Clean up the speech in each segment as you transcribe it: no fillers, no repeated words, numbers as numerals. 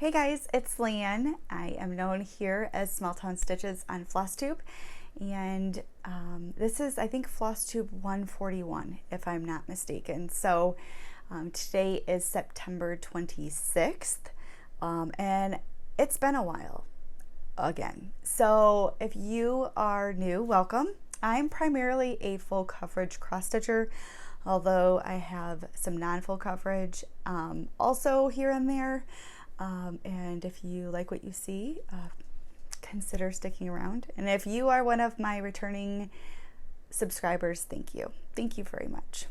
Hey guys, it's Leann. I am known here as Small Town Stitches on Flosstube, and this is, I think, Flosstube 141, if I'm not mistaken. So today is September 26th, and it's been a while again. So if you are new, welcome. I'm primarily a full coverage cross stitcher, although I have some non-full coverage also here and there. And if you like what you see, consider sticking around. And if you are one of my returning subscribers, thank you. Thank you very much.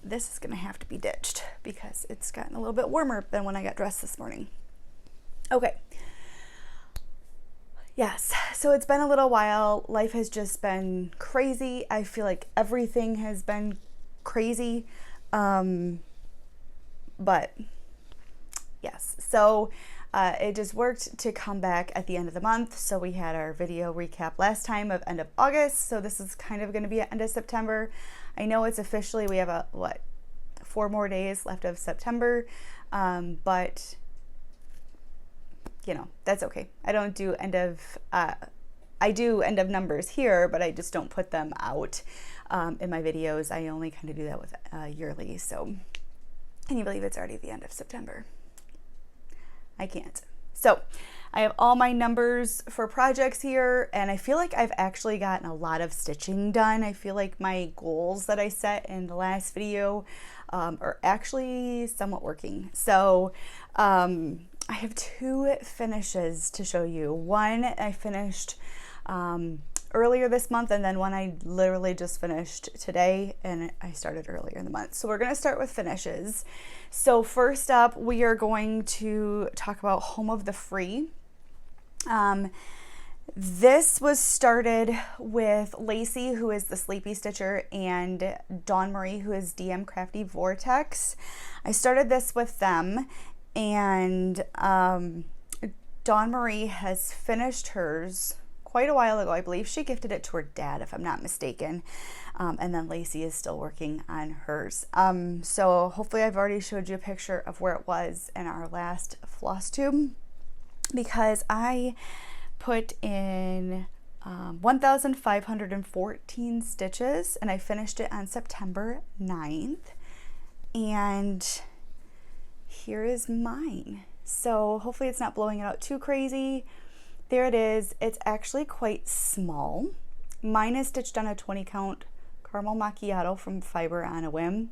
This is going to have to be ditched because it's gotten a little bit warmer than when I got dressed this morning. Okay. Yes, so it's been a little while. Life has just been crazy. I feel like everything has been crazy. But yes, so it just worked to come back at the end of the month. So we had our video recap last time of end of August. So this is kind of going to be at end of September. I know it's officially, we have 4 more days left of September. But you know, that's okay. I don't do I do end of numbers here, but I just don't put them out in my videos. I only kind of do that with yearly. So can you believe it's already the end of September? I can't. So I have all my numbers for projects here, and I feel like I've actually gotten a lot of stitching done. I feel like my goals that I set in the last video are actually somewhat working. So I have 2 finishes to show you. One I finished earlier this month, and then one I literally just finished today, and I started earlier in the month. So we're going to start with finishes. So first up, we are going to talk about Home of the Free. This was started with Lacey, who is the Sleepy Stitcher, and Dawn Marie, who is DM Crafty Vortex. I started this with them, and Dawn Marie has finished hers quite a while ago. I believe she gifted it to her dad, if I'm not mistaken. And then Lacey is still working on hers. So hopefully I've already showed you a picture of where it was in our last Flosstube, because I put in 1,514 stitches, and I finished it on September 9th. And here is mine. So hopefully it's not blowing it out too crazy. There it is. It's actually quite small. Mine is stitched on a 20 count caramel macchiato from Fiber on a Whim,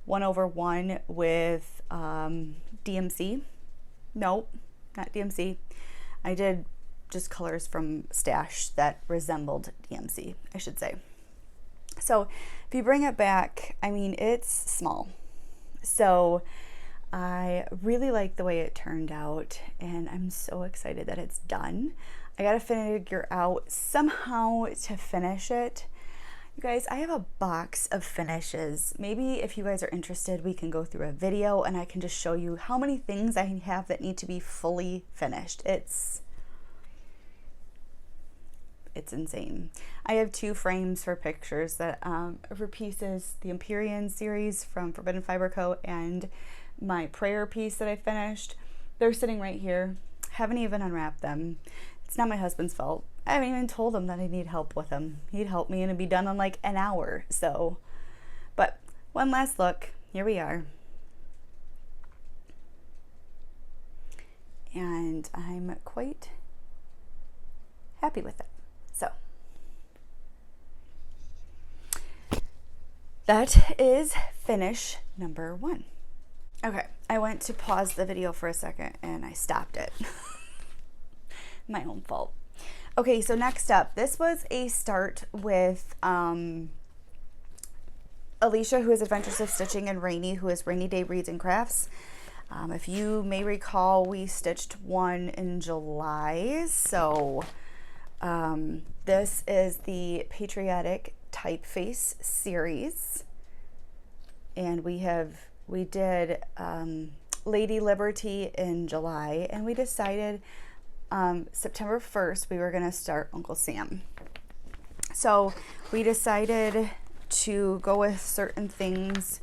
1/1 with DMC. Nope, not DMC. I did just colors from Stash that resembled DMC, I should say. So if you bring it back, I mean, it's small. So I really like the way it turned out, and I'm so excited that it's done. I gotta figure out somehow to finish it. You guys, I have a box of finishes. Maybe if you guys are interested, we can go through a video and I can just show you how many things I have that need to be fully finished. It's insane. I have 2 frames for pictures that for pieces, the Empyrean series from Forbidden Fiber Co. and my prayer piece that I finished. They're sitting right here. Haven't even unwrapped them. It's not my husband's fault. I haven't even told him that I need help with them. He'd help me and it'd be done in like an hour. So, but one last look. Here we are. And I'm quite happy with it. So that is finish number 1. Okay, I went to pause the video for a second and I stopped it. My own fault. Okay, so next up, this was a start with Alicia, who is Adventures of Stitching, and Rainy, who is Rainy Day Reads and Crafts. If you may recall, we stitched one in July. So this is the Patriotic Typeface series, and we did Lady Liberty in July, and we decided September 1st we were going to start Uncle Sam. So we decided to go with certain things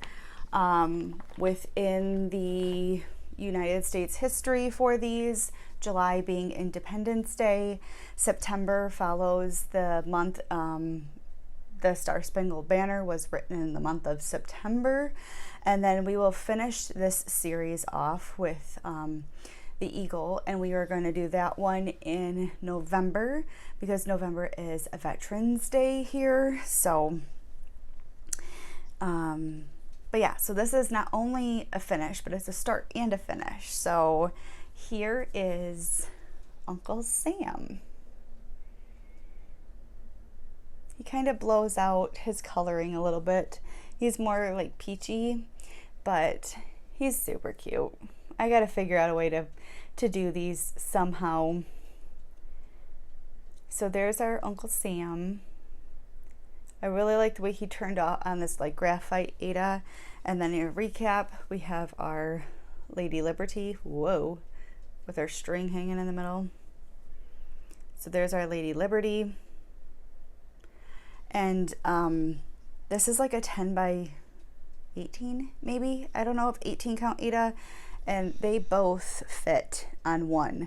within the United States history for these, July being Independence Day. September follows the month, the Star Spangled Banner was written in the month of September. And then we will finish this series off with the eagle, and we are going to do that one in November because November is a Veterans Day here. So, but yeah, so this is not only a finish, but it's a start and a finish. So here is Uncle Sam. He kind of blows out his coloring a little bit. He's more like peachy, but he's super cute. I gotta figure out a way to do these somehow. So there's our Uncle Sam. I really like the way he turned out on this like graphite Ada. And then in a recap, we have our Lady Liberty. Whoa, with our string hanging in the middle. So there's our Lady Liberty. And this is like a 10 by 18 maybe. I don't know if 18 count Ada. And they both fit on one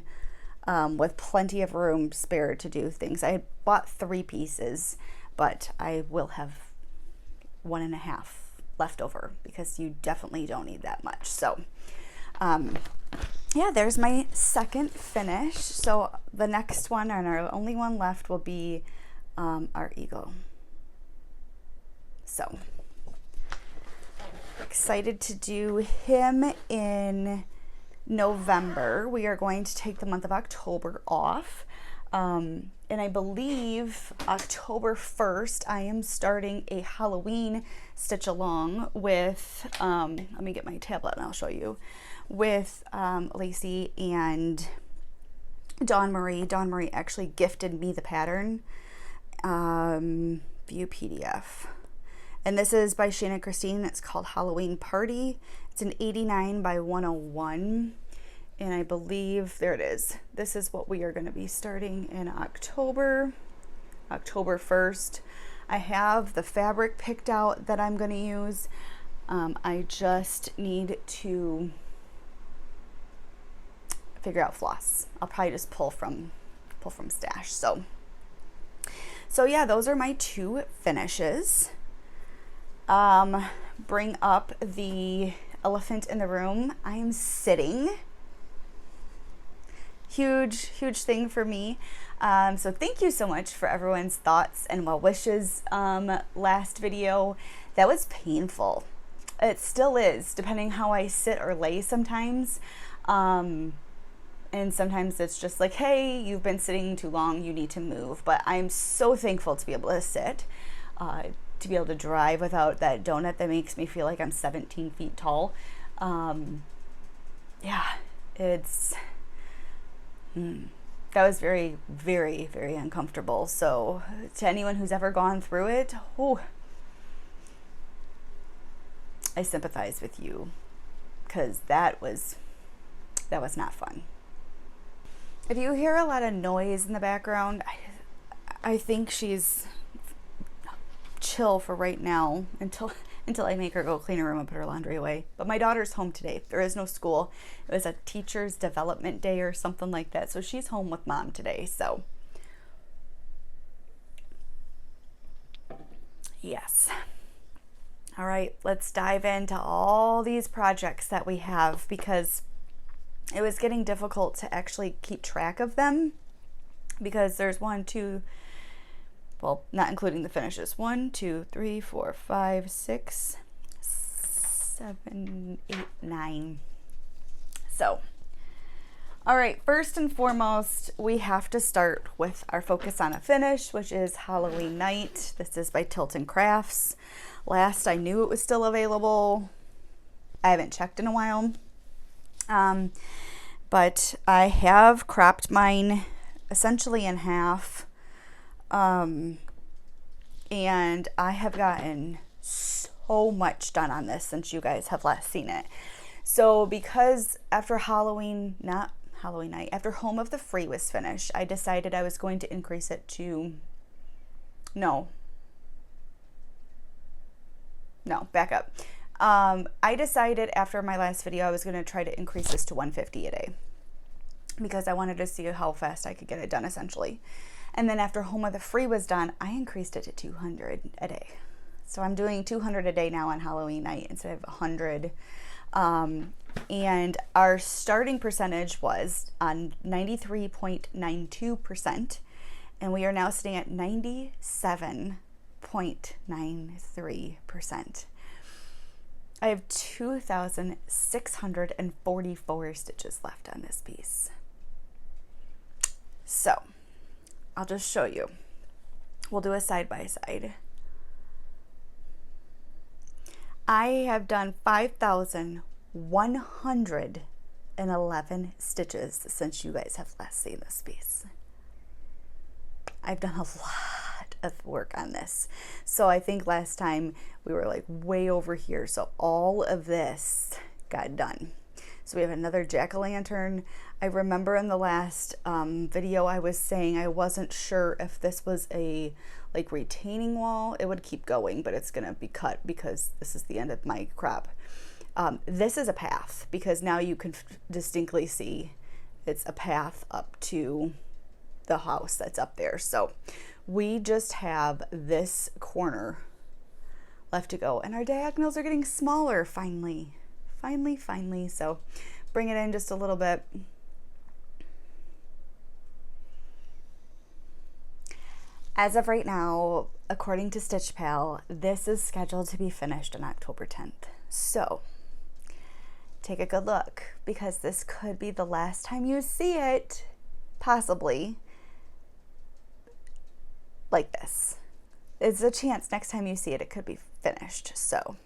with plenty of room spare to do things. I bought 3 pieces, but I will have 1.5 left over because you definitely don't need that much. So yeah, there's my second finish. So the next one and our only one left will be our eagle. So excited to do him in November. We are going to take the month of October off. And I believe October 1st, I am starting a Halloween stitch along with, let me get my tablet and I'll show you, with Lacey and Dawn Marie. Dawn Marie actually gifted me the pattern. View PDF. And this is by Shana Christine. It's called Halloween Party. It's an 89 by 101. And I believe, there it is. This is what we are going to be starting in October 1st. I have the fabric picked out that I'm going to use. I just need to figure out floss. I'll probably just pull from stash. So yeah, those are my 2 finishes. Bring up the elephant in the room. I am sitting. Huge thing for me. So thank you so much for everyone's thoughts and well wishes. Last video, that was painful. It still is, depending how I sit or lay sometimes. And sometimes it's just like, hey, you've been sitting too long, you need to move. But I'm so thankful to be able to sit, to be able to drive without that donut that makes me feel like I'm 17 feet tall. Yeah, it's, that was very, very, very uncomfortable. So to anyone who's ever gone through it, I sympathize with you, because that was not fun. If you hear a lot of noise in the background, I think she's chill for right now until I make her go clean her room and put her laundry away. But my daughter's home today. There is no school. It was a teacher's development day or something like that. So she's home with mom today. So yes. All right, let's dive into all these projects that we have, because it was getting difficult to actually keep track of them, because there's 1, 2, well, not including the finishes, 1, 2, 3, 4, 5, 6, 7, 8, 9. So, all right, first and foremost, we have to start with our focus on a finish, which is Halloween Night. This is by Tilton Crafts. Last I knew it was still available. I haven't checked in a while. But I have cropped mine essentially in half. And I have gotten so much done on this since you guys have last seen it. So because after Halloween, not Halloween night, after Home of the Free was finished, I decided I was going to increase it to, no, back up. I decided after my last video I was going to try to increase this to 150 a day because I wanted to see how fast I could get it done essentially. And then after Home of the Free was done, I increased it to 200 a day. So I'm doing 200 a day now on Halloween night instead of 100. And our starting percentage was on 93.92%, and we are now sitting at 97.93%. I have 2,644 stitches left on this piece. So I'll just show you. We'll do a side by side. I have done 5,111 stitches since you guys have last seen this piece. I've done a lot of work on this. So I think last time we were like way over here. So all of this got done. So we have another jack-o'-lantern. I remember in the last video I was saying I wasn't sure if this was a like retaining wall. It would keep going, but it's gonna be cut because this is the end of my crop. This is a path because now you can distinctly see it's a path up to the house that's up there. So we just have this corner left to go, and our diagonals are getting smaller finally. So bring it in just a little bit. As of right now, according to Stitch Pal, this is scheduled to be finished on October 10th. So take a good look because this could be the last time you see it, possibly, like this. It's a chance next time you see it, it could be finished. So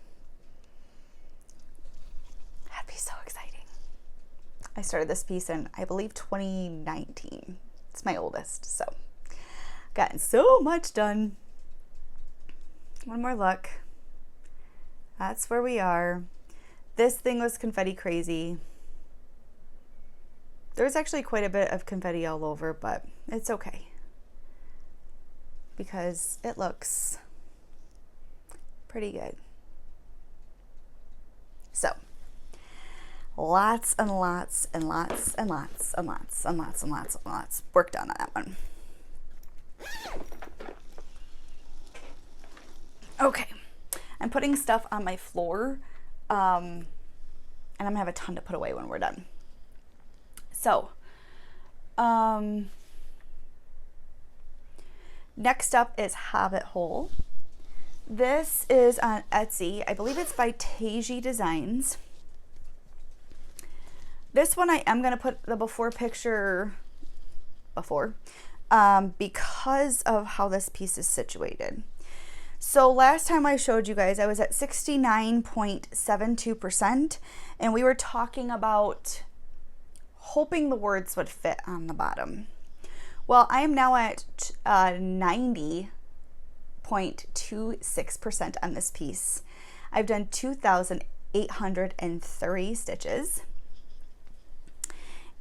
that'd be so exciting. I started this piece in, I believe, 2019. It's my oldest, so gotten so much done. One more look. That's where we are. This thing was confetti crazy. There's actually quite a bit of confetti all over, but it's okay because it looks pretty good. So lots and lots and lots and lots and lots and lots and lots and lots work done on that one. Okay, I'm putting stuff on my floor, and I'm gonna have a ton to put away when we're done. So, next up is Hobbit Hole. This is on Etsy. I believe it's by Taiji Designs. This one I am gonna put the before picture because of how this piece is situated. So last time I showed you guys, I was at 69.72%, and we were talking about hoping the words would fit on the bottom. Well, I am now at 90.26% on this piece. I've done 2,803 stitches.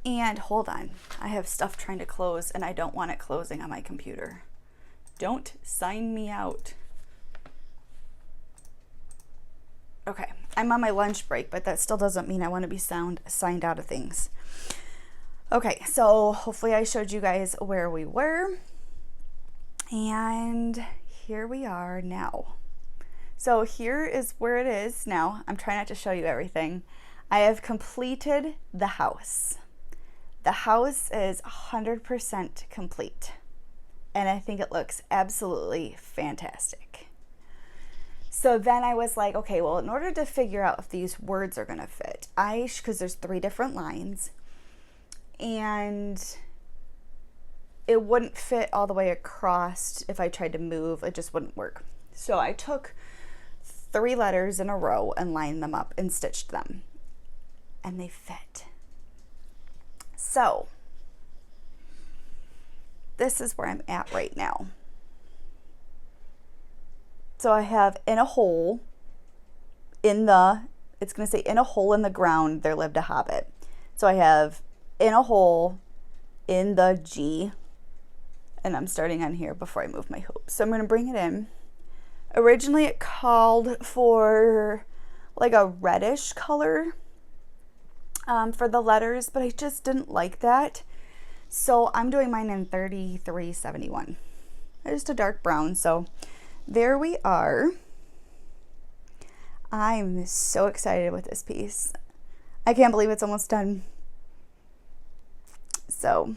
And hold on, I have stuff trying to close and I don't want it closing on my computer. Don't sign me out. Okay, I'm on my lunch break, but that still doesn't mean I want to be signed out of things. Okay, so hopefully I showed you guys where we were. And here we are now. So here is where it is now. I'm trying not to show you everything. I have completed the house. The house is 100% complete, and I think it looks absolutely fantastic. So then I was like, okay, well, in order to figure out if these words are going to fit, because there's 3 different lines, and it wouldn't fit all the way across if I tried to move. It just wouldn't work. So I took 3 letters in a row and lined them up and stitched them, and they fit. So this is where I'm at right now. So I have in a hole in the, it's going to say in a hole in the ground there lived a hobbit. So I have in a hole in the G, and I'm starting on here before I move my hoop. So I'm going to bring it in. Originally it called for like a reddish color for the letters, but I just didn't like that. So I'm doing mine in 3371. Just a dark brown. So there we are. I'm so excited with this piece. I can't believe it's almost done. So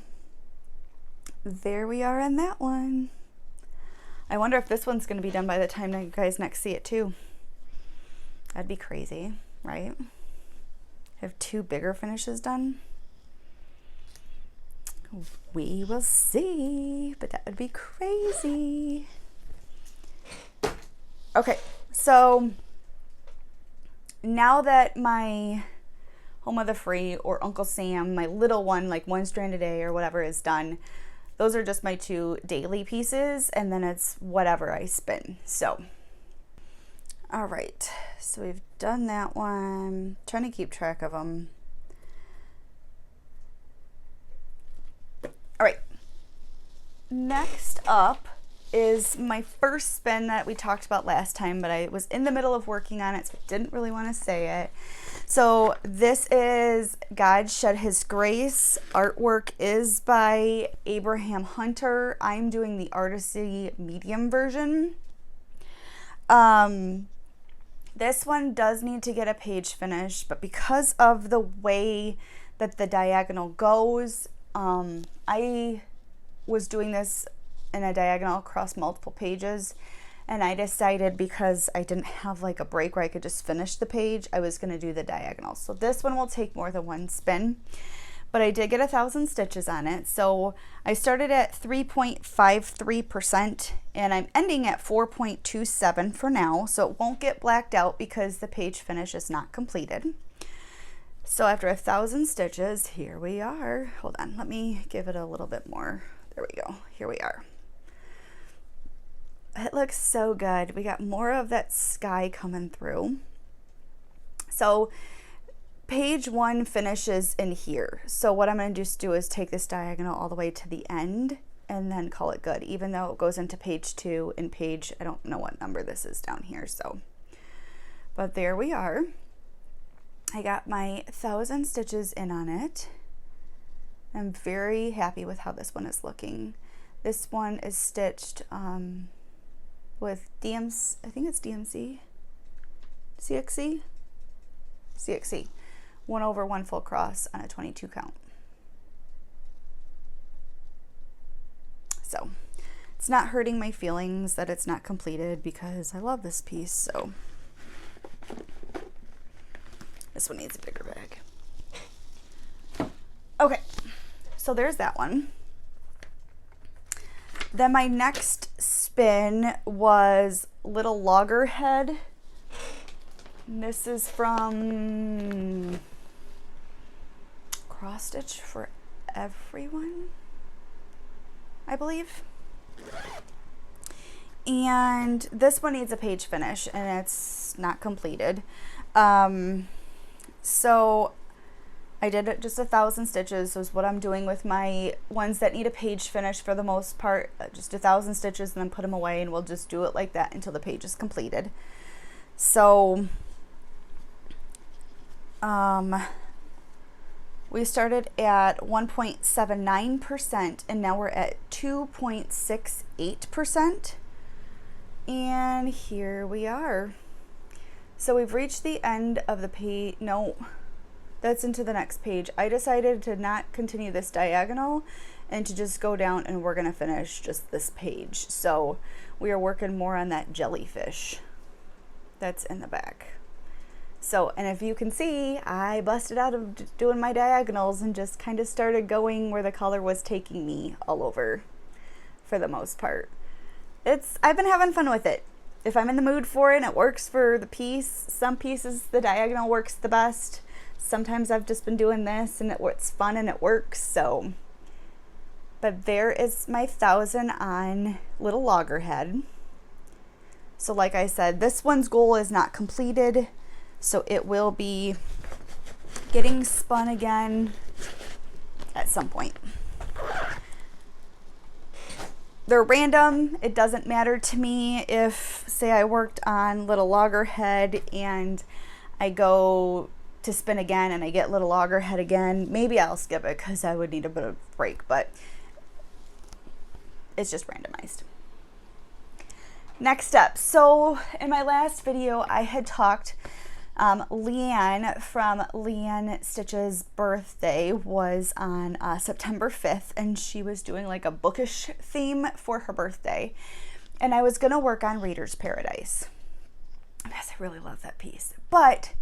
there we are on that one. I wonder if this one's going to be done by the time you guys next see it too. That'd be crazy, right? Have 2 bigger finishes done. We will see, but that would be crazy. Okay, so now that my Home of the Free or Uncle Sam, my little one, like One Strand a Day or whatever, is done, those are just my 2 daily pieces, and then it's whatever I spin. So, all right, so we've done that one. Trying to keep track of them. All right, next up is my first spin that we talked about last time, but I was in the middle of working on it, so I didn't really want to say it. So this is God Shed His Grace. Artwork is by Abraham Hunter. I'm doing the Artisty medium version. This one does need to get a page finish, but because of the way that the diagonal goes, I was doing this in a diagonal across multiple pages, and I decided because I didn't have like a break where I could just finish the page, I was going to do the diagonal. So this one will take more than one spin, but I did get 1,000 stitches on it. So I started at 3.53% and I'm ending at 4.27 for now, so it won't get blacked out because the page finish is not completed. So after 1,000 stitches, here we are. Hold on, let me give it a little bit more. There we go. Here we are. It looks so good. We got more of that sky coming through. So page 1 finishes in here. So what I'm going to just do is take this diagonal all the way to the end and then call it good, even though it goes into page 2 and page, I don't know what number this is down here. So, but there we are. I got my 1,000 stitches in on it. I'm very happy with how this one is looking. This one is stitched with DMC, I think it's DMC, CXC, 1 over 1 full cross on a 22 count. So it's not hurting my feelings that it's not completed because I love this piece. So this one needs a bigger bag. Okay, so there's that one. Then my next spin was Little Loggerhead. And this is from Cross Stitch for Everyone, I believe. And this one needs a page finish and it's not completed. So I did it just 1,000 stitches, so is what I'm doing with my ones that need a page finish for the most part. Just 1,000 stitches and then put them away, and we'll just do it like that until the page is completed. So we started at 1.79% and now we're at 2.68%. And here we are. So we've reached the end of the page. No, that's into the next page. I decided to not continue this diagonal and to just go down, and we're gonna finish just this page. So we are working more on that jellyfish that's in the back. So, and if you can see, I busted out of doing my diagonals and just kind of started going where the color was taking me all over for the most part. I've been having fun with it. If I'm in the mood for it and it works for the piece, some pieces the diagonal works the best. Sometimes I've just been doing this and it's fun and it works. So, but there is my 1,000 on Little Loggerhead. So like I said, this one's goal is not completed, so it will be getting spun again at some point. They're random. It doesn't matter to me if, say, I worked on Little Loggerhead and I go to spin again and I get little loggerhead again, maybe I'll skip it because I would need a bit of a break, but it's just randomized. Next up, so in my last video I had talked, Leann from Leann Stitch's birthday was on September 5th, and she was doing like a bookish theme for her birthday, and I was gonna work on Reader's Paradise because I really love that piece, but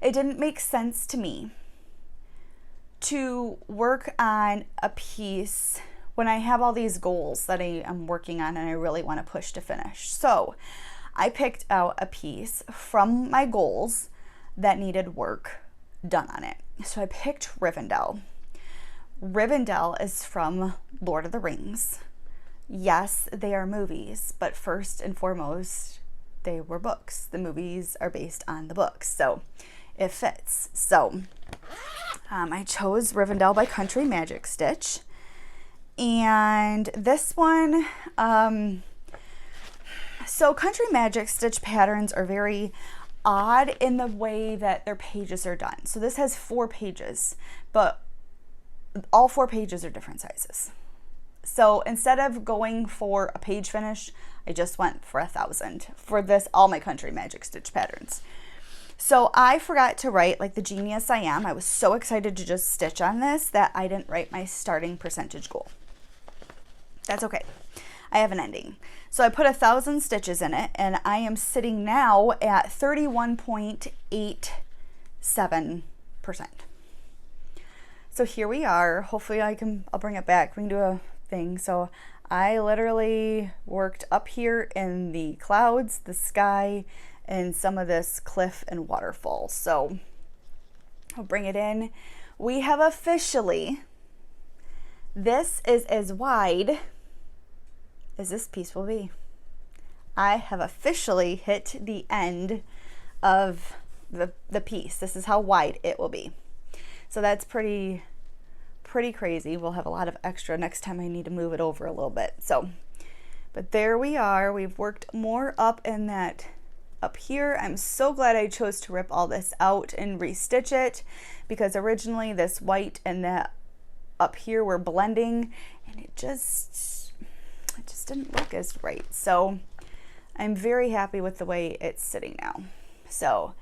it didn't make sense to me to work on a piece when I have all these goals that I am working on and I really want to push to finish. So I picked out a piece from my goals that needed work done on it. So I picked Rivendell. Rivendell is from Lord of the Rings. Yes, they are movies, but first and foremost, they were books. The movies are based on the books, so it fits. So I chose Rivendell by Country Magic Stitch. And this one, so Country Magic Stitch patterns are very odd in the way that their pages are done. So this has 4 pages, but all 4 pages are different sizes. So instead of going for a page finish, I just went for 1,000 for this, all my Country Magic Stitch patterns. So I forgot to write, like the genius I am, I was so excited to just stitch on this that I didn't write my starting percentage goal. That's okay. I have an ending. So I put 1,000 stitches in it, and I am sitting now at 31.87%. So here we are. Hopefully I'll bring it back. We can do a thing. So I literally worked up here in the clouds, the sky, and some of this cliff and waterfall. So I'll bring it in. We have officially, this is as wide as this piece will be. I have officially hit the end of the piece. This is how wide it will be. So that's pretty crazy. We'll have a lot of extra next time I need to move it over a little bit. So, but there we are. We've worked more up in that up here. I'm so glad I chose to rip all this out and restitch it, because originally this white and that up here were blending and it just didn't look as right. So I'm very happy with the way it's sitting now. So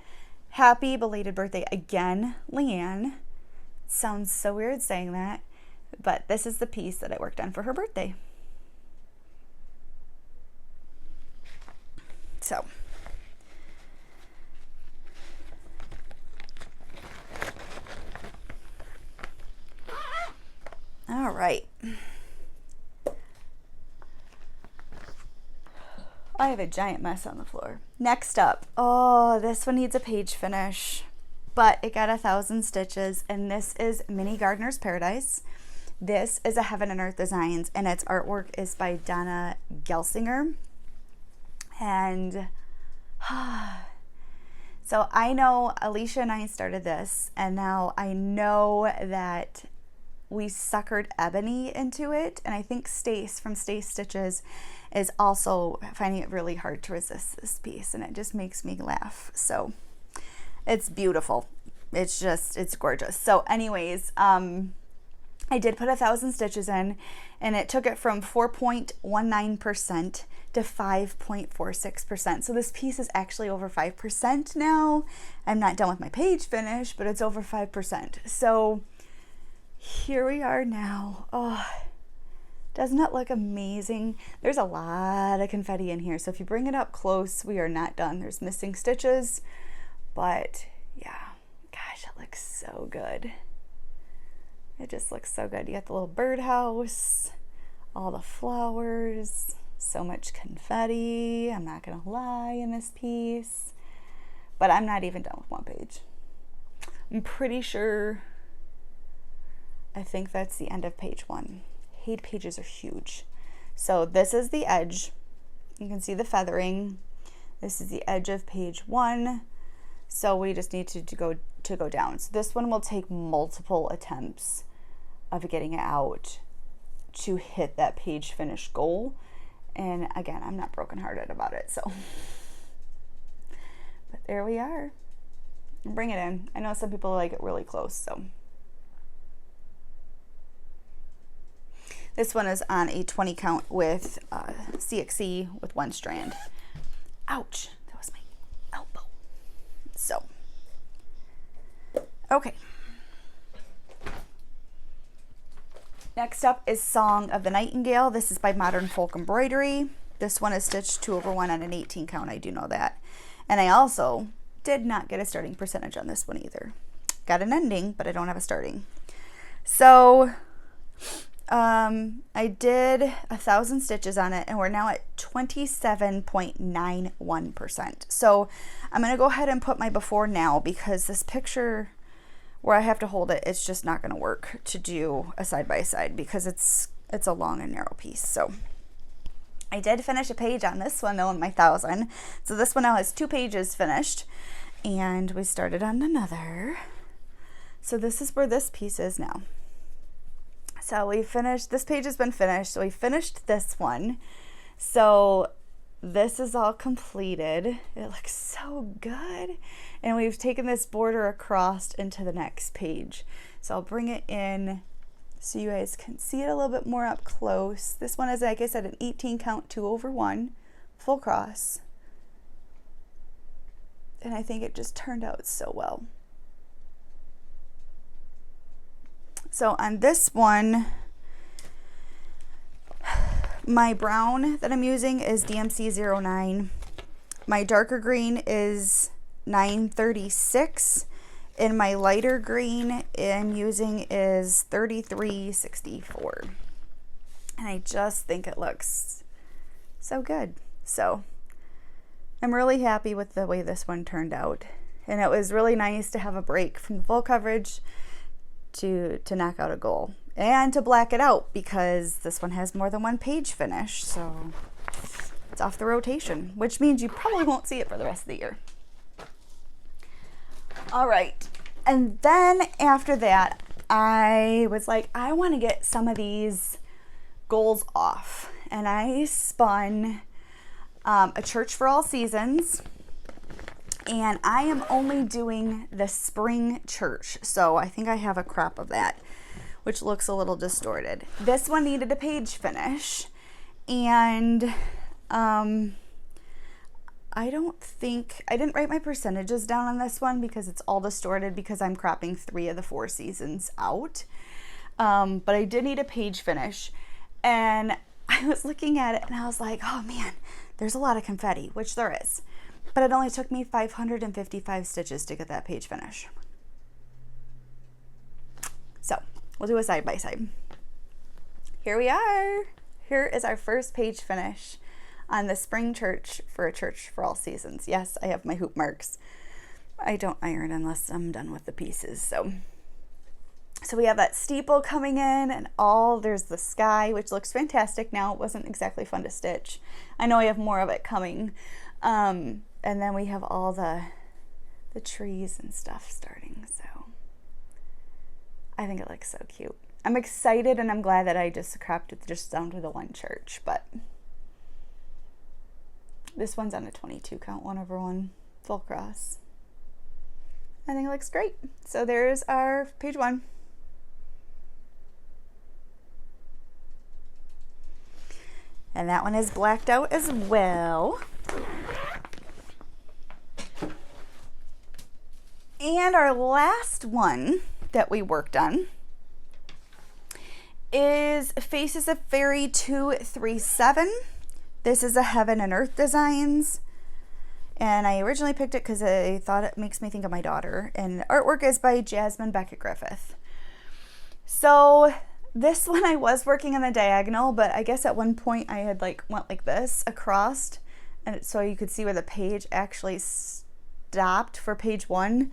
happy belated birthday again, Leann. Sounds so weird saying that, but this is the piece that I worked on for her birthday. So all right. I have a giant mess on the floor. Next up, oh, this one needs a page finish, but it got 1,000 stitches, and this is Mini Gardener's Paradise. This is a Heaven and Earth Designs, and its artwork is by Donna Gelsinger. And so I know Alicia and I started this, and now I know that we suckered Ebony into it, and I think Stace from Stace Stitches is also finding it really hard to resist this piece, and it just makes me laugh. So it's beautiful. It's gorgeous. So anyways, I did put 1,000 stitches in, and it took it from 4.19% to 5.46%. So this piece is actually over 5% now. I'm not done with my page finish, but it's over 5%. So here we are now. Oh, doesn't it look amazing? There's a lot of confetti in here, so if you bring it up close, we are not done. There's missing stitches, but yeah, gosh, it looks so good. It just looks so good. You got the little birdhouse, all the flowers, so much confetti. I'm not gonna lie in this piece, but I'm not even done with one page. I'm pretty sure, I think that's the end of page 1. Hate pages are huge. So this is the edge. You can see the feathering. This is the edge of page 1. So we just need to go down. So this one will take multiple attempts of getting it out to hit that page finish goal. And again, I'm not brokenhearted about it. So, but there we are. bring it in. I know some people like it really close, so. This one is on a 20 count with CXC with 1 strand. Ouch, that was my elbow. So, okay. Next up is Song of the Nightingale. This is by Modern Folk Embroidery. This one is stitched 2/1 on an 18 count, I do know that. And I also did not get a starting percentage on this one either. Got an ending, but I don't have a starting. So, I did 1,000 stitches on it, and we're now at 27.91%. So I'm going to go ahead and put my before now, because this picture where I have to hold it, it's just not going to work to do a side-by-side because it's a long and narrow piece. So I did finish a page on this one though in my 1,000. So this one now has 2 pages finished, and we started on another. So this is where this piece is now. So we finished, this page has been finished, so we finished this one. So this is all completed. It looks so good. And we've taken this border across into the next page. So I'll bring it in so you guys can see it a little bit more up close. This one is, like I said, an 18 count 2/1 full cross. And I think it just turned out so well. So on this one, my brown that I'm using is DMC 09. My darker green is 936, and my lighter green I'm using is 3364. And I just think it looks so good. So I'm really happy with the way this one turned out. And it was really nice to have a break from the full coverage to knock out a goal and to black it out, because this one has more than 1 page finish, so it's off the rotation, which means you probably won't see it for the rest of the year. All right, and then after that I was like, I want to get some of these goals off, and I spun a church for all seasons. And I am only doing the spring church. So I think I have a crop of that, which looks a little distorted. This one needed a page finish. And I didn't write my percentages down on this one because it's all distorted because I'm cropping 3 of the 4 seasons out. But I did need a page finish. And I was looking at it and I was like, oh man, there's a lot of confetti, which there is. But it only took me 555 stitches to get that page finish. So we'll do a side by side. Here we are. Here is our first page finish on the spring church for a church for all seasons. Yes, I have my hoop marks. I don't iron unless I'm done with the pieces. So we have that steeple coming in, and there's the sky, which looks fantastic now. It wasn't exactly fun to stitch. I know I have more of it coming. And then we have all the trees and stuff starting, so I think it looks so cute. I'm excited, and I'm glad that I just cropped it just down to the 1 church, but this one's on a 22 count 1/1 full cross. I think it looks great. So there's our page 1. And that one is blacked out as well. And our last one that we worked on is Faces of Fairy 237. This is a Heaven and Earth Designs. And I originally picked it because I thought it makes me think of my daughter. And the artwork is by Jasmine Beckett Griffith. So this one I was working on the diagonal, but I guess at one point I had went like this across, and so you could see where the page actually stopped for page 1,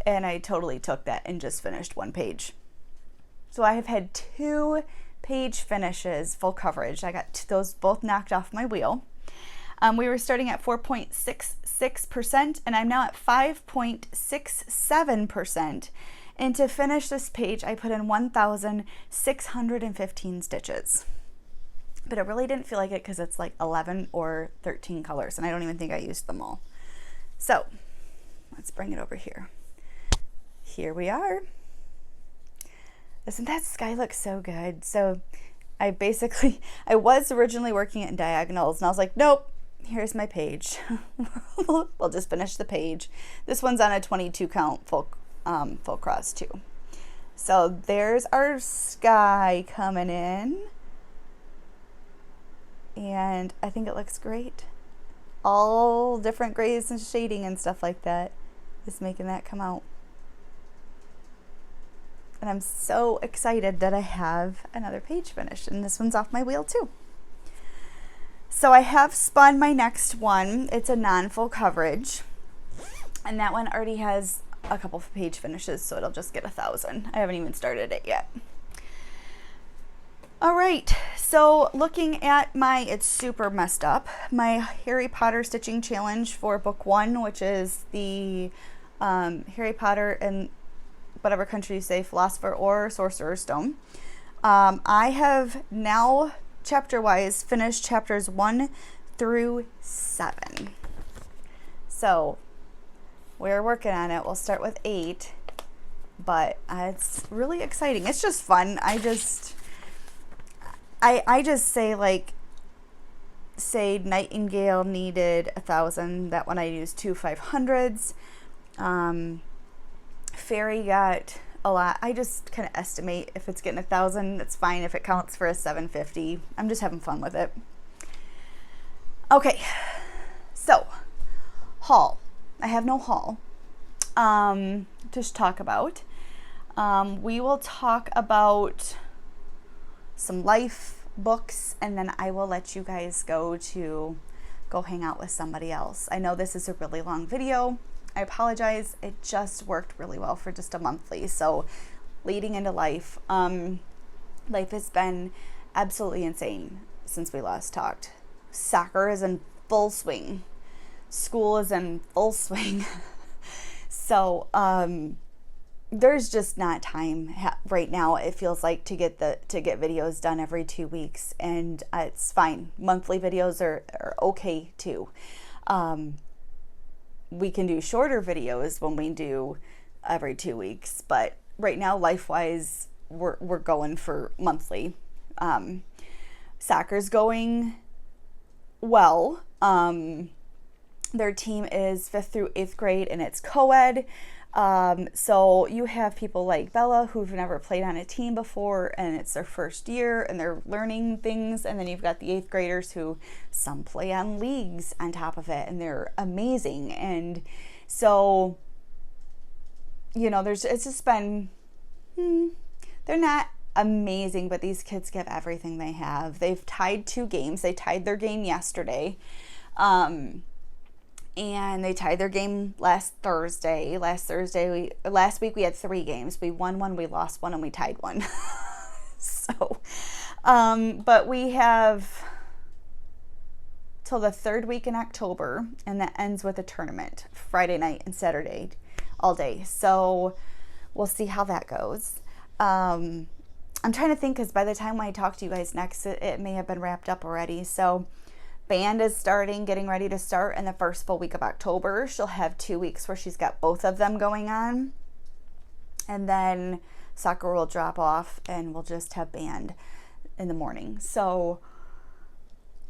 and I totally took that and just finished 1 page. So I have had 2 page finishes, full coverage. I got those both knocked off my wheel. We were starting at 4.66%, and I'm now at 5.67%. And to finish this page, I put in 1,615 stitches. But I really didn't feel like it because it's like 11 or 13 colors, and I don't even think I used them all. So let's bring it over here. here we are. Doesn't that sky look so good? So I was originally working it in diagonals, and I was like, nope, here's my page. We'll just finish the page. This one's on a 22 count full cross too. So there's our sky coming in, and I think it looks great. All different grays and shading and stuff like that is making that come out. And I'm so excited that I have another page finished, and this one's off my wheel too. So I have spun my next one. It's a non-full coverage, and that one already has a couple of page finishes, so it'll just get 1,000. I haven't even started it yet. All right, so looking at it's super messed up, my Harry Potter stitching challenge for book 1, which is the Harry Potter and whatever country you say, Philosopher or Sorcerer's Stone. I have now, chapter-wise, finished chapters 1 through 7. So we're working on it. We'll start with 8, but it's really exciting. It's just fun. I just say, like, say Nightingale needed 1,000. That one I used 2 500s. Fairy got a lot. I just kind of estimate if it's getting 1,000, it's fine. If it counts for a 750, I'm just having fun with it. Okay, so haul. I have no haul to talk about. We will talk about some life books, and then I will let you guys go hang out with somebody else. I know this is a really long video. I apologize. It just worked really well for just a monthly. So leading into life, life has been absolutely insane since we last talked. Soccer is in full swing. School is in full swing. So there's just not time right now. It feels like to get videos done every 2 weeks, and it's fine. Monthly videos are okay too. We can do shorter videos when we do every 2 weeks, but right now, life-wise, we're going for monthly. Soccer's going well. Their team is 5th through 8th grade, and it's co-ed. So you have people like Bella who've never played on a team before, and it's their first year and they're learning things. And then you've got the 8th graders who some play on leagues on top of it, and they're amazing. And so, it's just been, they're not amazing, but these kids give everything they have. They've tied 2 games. They tied their game yesterday. And they tied their game last Thursday. Last week we had 3 games. We won 1, we lost 1, and we tied 1. So, but we have till the 3rd week in October, and that ends with a tournament, Friday night and Saturday, all day. So we'll see how that goes. I'm trying to think, because by the time I talk to you guys next, it may have been wrapped up already. So band is getting ready to start in the first full week of October. She'll have 2 weeks where she's got both of them going on. And then soccer will drop off, and we'll just have band in the morning. So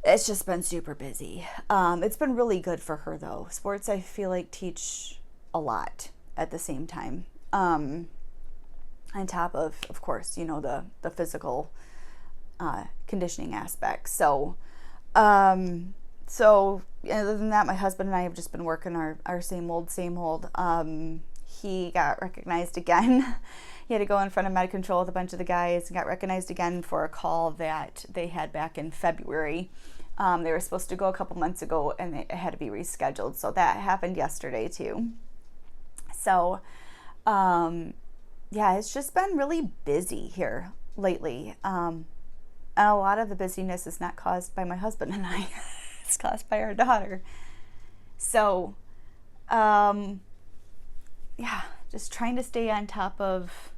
it's just been super busy. It's been really good for her, though. Sports, I feel like, teach a lot at the same time. On top of course, the physical conditioning aspects. So other than that, my husband and I have just been working our same old. He got recognized again. He had to go in front of med control with a bunch of the guys and got recognized again for a call that they had back in February. They were supposed to go a couple months ago, and it had to be rescheduled. So that happened yesterday too. So, it's just been really busy here lately. And a lot of the busyness is not caused by my husband and I. It's caused by our daughter. So, just trying to stay on top of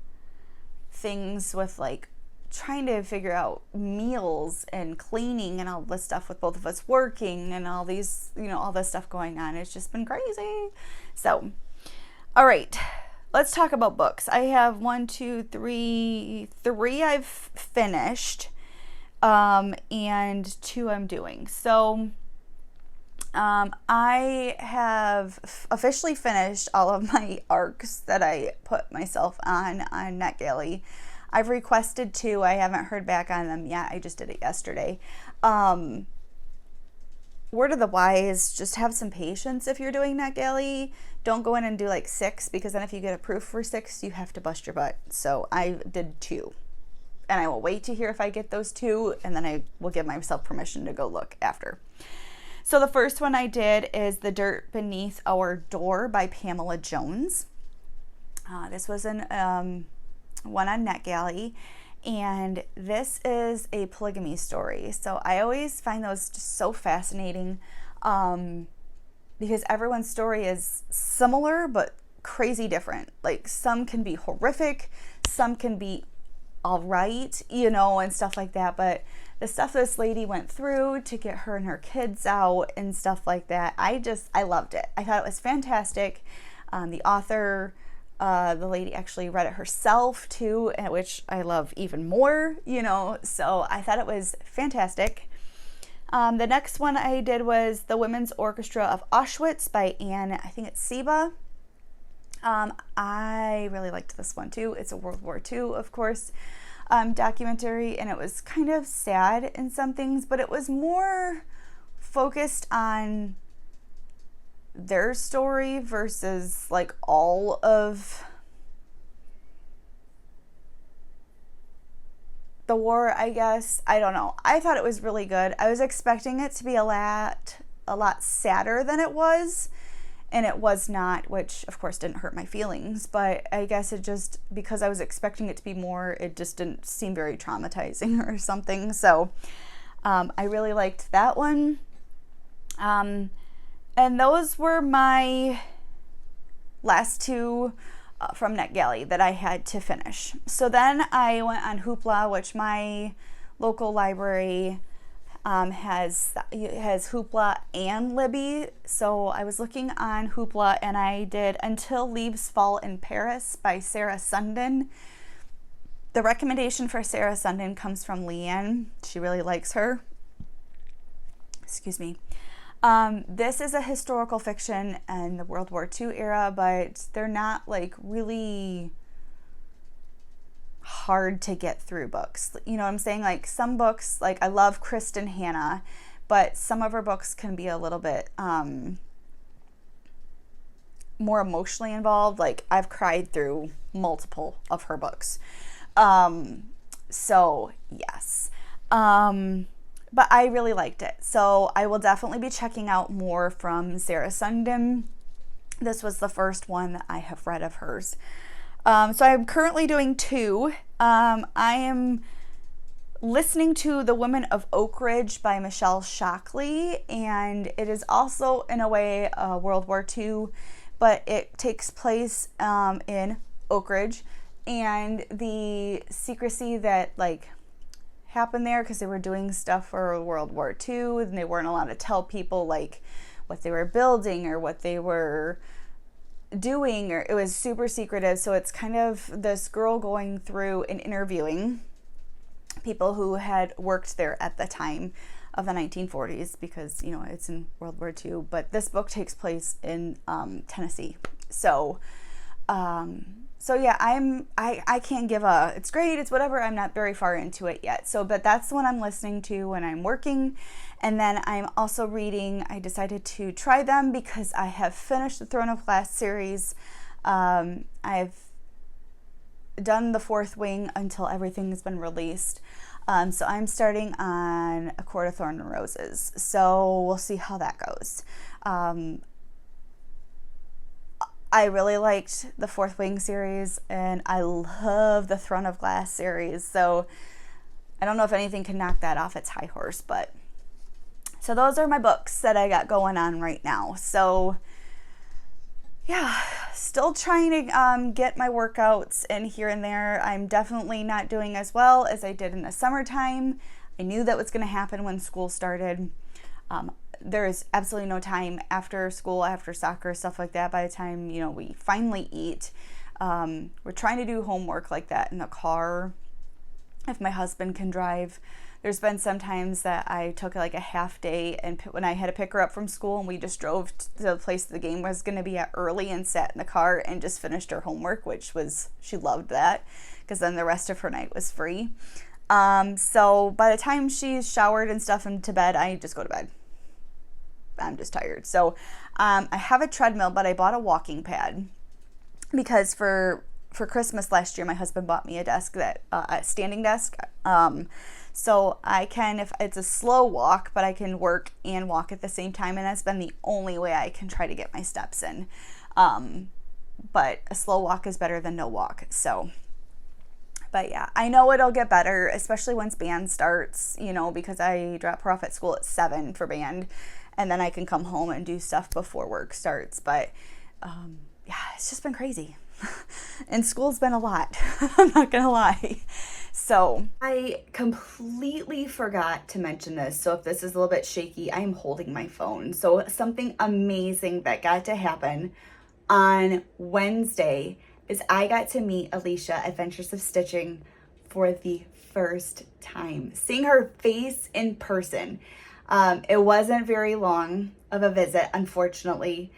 things with, like, trying to figure out meals and cleaning and all this stuff with both of us working and all these, all this stuff going on. It's just been crazy. So, all right, let's talk about books. I have three I've finished, and two I'm doing. So I have officially finished all of my arcs that I put myself on NetGalley. I've requested two. I haven't heard back on them yet. I just did it yesterday. Word of the wise, just have some patience if you're doing NetGalley. Don't go in and do like 6, because then if you get approved for 6, you have to bust your butt. So I did 2. And I will wait to hear if I get those 2, and then I will give myself permission to go look after. So the first one I did is The Dirt Beneath Our Door by Pamela Jones. This was one on NetGalley, and this is a polygamy story. So I always find those just so fascinating, because everyone's story is similar but crazy different. Like, some can be horrific, some can be all right, and stuff like that. But the stuff this lady went through to get her and her kids out and stuff like that, I loved it. I thought it was fantastic. The author, the lady actually read it herself too, which I love even more, so I thought it was fantastic. The next one I did was The Women's Orchestra of Auschwitz by Anne, I think it's Seba. I really liked this one too. It's a World War II, of course, documentary, and it was kind of sad in some things, but it was more focused on their story versus like all of the war, I guess. I don't know. I thought it was really good. I was expecting it to be a lot sadder than it was, and it was not, which of course didn't hurt my feelings, but I guess it just, because I was expecting it to be more, it just didn't seem very traumatizing or something. So I really liked that one. And those were my last 2 from NetGalley that I had to finish. So then I went on Hoopla, which my local library has Hoopla and Libby. So I was looking on Hoopla, and I did Until Leaves Fall in Paris by Sarah Sundin. The recommendation for Sarah Sundin comes from Leann. She really likes her. Excuse me. This is a historical fiction in the World War II era, but they're not like really hard to get through books. You know what I'm saying? Like, some books, like I love Kristen Hanna, but some of her books can be a little bit more emotionally involved. Like, I've cried through multiple of her books. So yes. But I really liked it. So I will definitely be checking out more from Sarah Sundin. This was the first one that I have read of hers. So I'm currently doing 2. I am listening to The Women of Oak Ridge by Michelle Shockley, and it is also in a way World War II, but it takes place in Oak Ridge, and the secrecy that happened there, because they were doing stuff for World War II, and they weren't allowed to tell people what they were building or what they were doing, or it was super secretive. So it's kind of this girl going through and interviewing people who had worked there at the time of the 1940s, because it's in World War II, but this book takes place in Tennessee. So yeah, I can't give a, it's great, it's whatever, I'm not very far into it yet. So, but that's the one I'm listening to when I'm working. And then I'm also reading, I decided to try them because I have finished the Throne of Glass series. I've done the 4th wing until everything's been released. So I'm starting on A Court of Thorns and Roses. So we'll see how that goes. I really liked the 4th Wing series, and I love the Throne of Glass series, so I don't know if anything can knock that off its high horse, but so those are my books that I got going on right now. So yeah, still trying to get my workouts in here and there. I'm definitely not doing as well as I did in the summertime. I knew that was going to happen when school started. There is absolutely no time after school, after soccer, stuff like that. By the time, we finally eat, We're trying to do homework like that in the car if my husband can drive. There's been some times that I took like a half day, and when I had to pick her up from school, and we just drove to the place the game was going to be at early and sat in the car and just finished her homework, which was, she loved that, because then the rest of her night was free. So by the time she's showered and stuff and to bed, I just go to bed. I'm just tired. So I have a treadmill, but I bought a walking pad because for Christmas last year, my husband bought me a desk, a standing desk. So I can, if it's a slow walk, but I can work and walk at the same time, and that's been the only way I can try to get my steps in. But a slow walk is better than no walk. So, but yeah, I know it'll get better, especially once band starts, you know, because I drop her off at school at 7 for band, and then I can come home and do stuff before work starts. But yeah, it's just been crazy. And school's been a lot. I'm not gonna lie. So I completely forgot to mention this. So if this is a little bit shaky, I'm holding my phone. So something amazing that got to happen on Wednesday is I got to meet Alicia, Adventures of Stitching, for the first time. Seeing her face in person. It wasn't very long of a visit, unfortunately.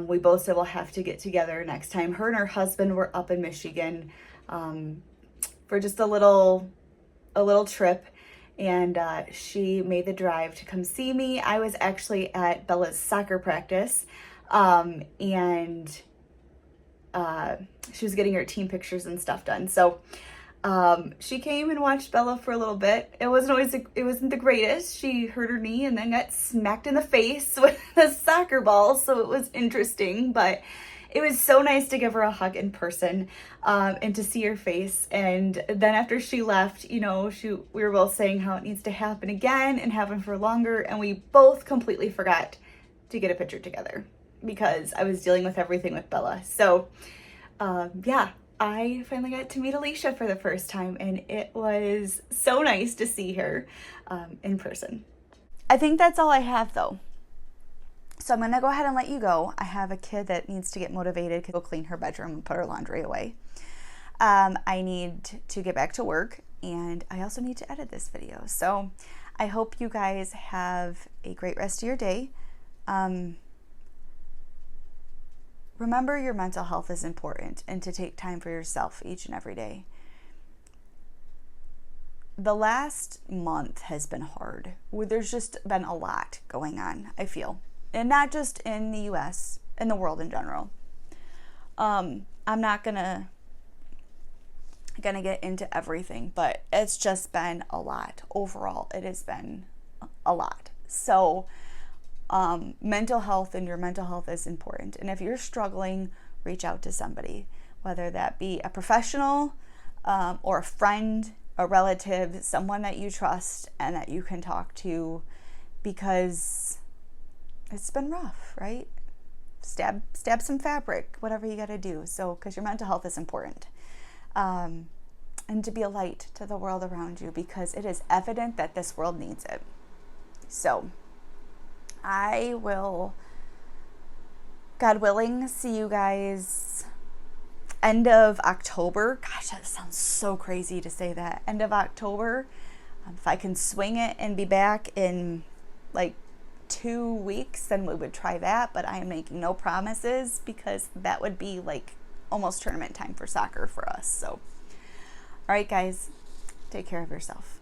We both said we'll have to get together next time. Her and her husband were up in Michigan for just a little trip, and she made the drive to come see me. I was actually at Bella's soccer practice, and she was getting her team pictures and stuff done. So she came and watched Bella for a little bit. It wasn't the greatest. She hurt her knee and then got smacked in the face with a soccer ball, so it was interesting, but it was so nice to give her a hug in person, and to see her face. And then after she left, you know, we were both saying how it needs to happen again and happen for longer, and we both completely forgot to get a picture together because I was dealing with everything with Bella. So yeah, I finally got to meet Alicia for the first time, and it was so nice to see her in person. I think that's all I have, though. So I'm going to go ahead and let you go. I have a kid that needs to get motivated to go clean her bedroom and put her laundry away. I need to get back to work, and I also need to edit this video. So I hope you guys have a great rest of your day. Remember, your mental health is important, and to take time for yourself each and every day. The last month has been hard. There's just been a lot going on, I feel. And not just in the US, in the world in general. I'm not gonna get into everything, but it's just been a lot. Overall, it has been a lot. So mental health, and your mental health is important. And if you're struggling, reach out to somebody, whether that be a professional or a friend, a relative, someone that you trust and that you can talk to, because it's been rough, right? Stab some fabric, whatever you got to do. So, because your mental health is important. And to be a light to the world around you, because it is evident that this world needs it. So, I will, God willing, see you guys end of October. Gosh, that sounds so crazy to say that. End of October. If I can swing it and be back in like 2 weeks, then we would try that, but I am making no promises, because that would be like almost tournament time for soccer for us. So, all right, guys, take care of yourself.